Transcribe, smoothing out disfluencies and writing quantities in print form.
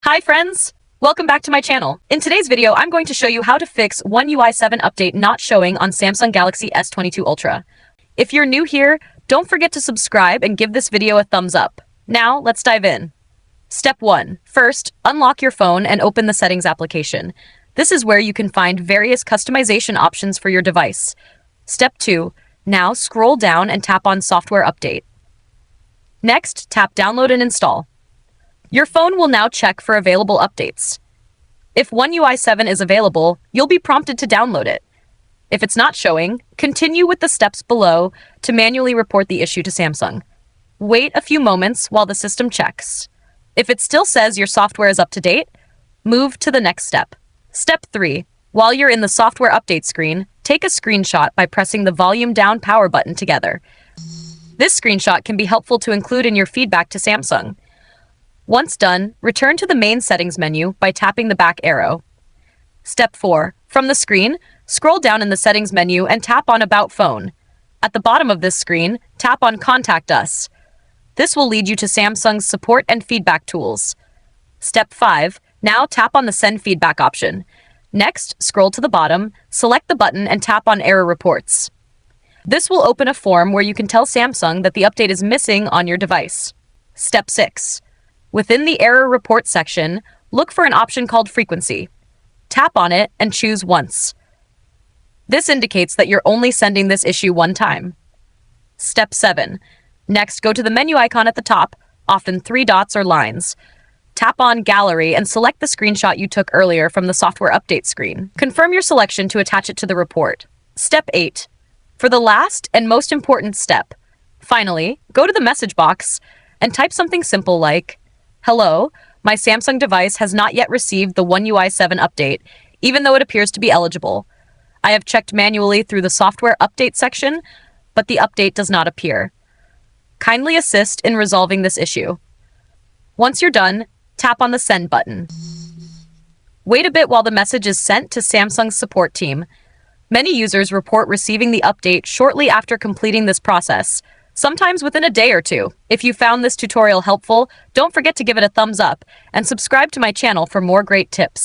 Hi friends! Welcome back to my channel. In today's video, I'm going to show you how to fix One UI 7 update not showing on Samsung Galaxy S22 Ultra. If you're new here, don't forget to subscribe and give this video a thumbs up. Now, let's dive in. Step 1. First, unlock your phone and open the Settings application. This is where you can find various customization options for your device. Step 2. Now, scroll down and tap on Software Update. Next, tap Download and Install. Your phone will now check for available updates. If One UI 7 is available, you'll be prompted to download it. If it's not showing, continue with the steps below to manually report the issue to Samsung. Wait a few moments while the system checks. If it still says your software is up to date, move to the next step. Step 3. While you're in the software update screen, take a screenshot by pressing the volume down power button together. This screenshot can be helpful to include in your feedback to Samsung. Once done, return to the main settings menu by tapping the back arrow. Step 4. From the screen, scroll down in the settings menu and tap on About Phone. At the bottom of this screen, tap on Contact Us. This will lead you to Samsung's support and feedback tools. Step 5. Now tap on the Send Feedback option. Next, scroll to the bottom, select the button and tap on Error Reports. This will open a form where you can tell Samsung that the update is missing on your device. Step 6. Within the Error Report section, look for an option called Frequency. Tap on it and choose Once. This indicates that you're only sending this issue one time. Step 7. Next, go to the menu icon at the top, often 3 dots or lines. Tap on Gallery and select the screenshot you took earlier from the software update screen. Confirm your selection to attach it to the report. Step 8. For the last and most important step, finally, go to the message box and type something simple like, "Hello, my Samsung device has not yet received the One UI 7 update, even though it appears to be eligible. I have checked manually through the software update section, but the update does not appear. Kindly assist in resolving this issue." Once you're done, tap on the Send button. Wait a bit while the message is sent to Samsung's support team. Many users report receiving the update shortly after completing this process, sometimes within a day or two. If you found this tutorial helpful, don't forget to give it a thumbs up and subscribe to my channel for more great tips.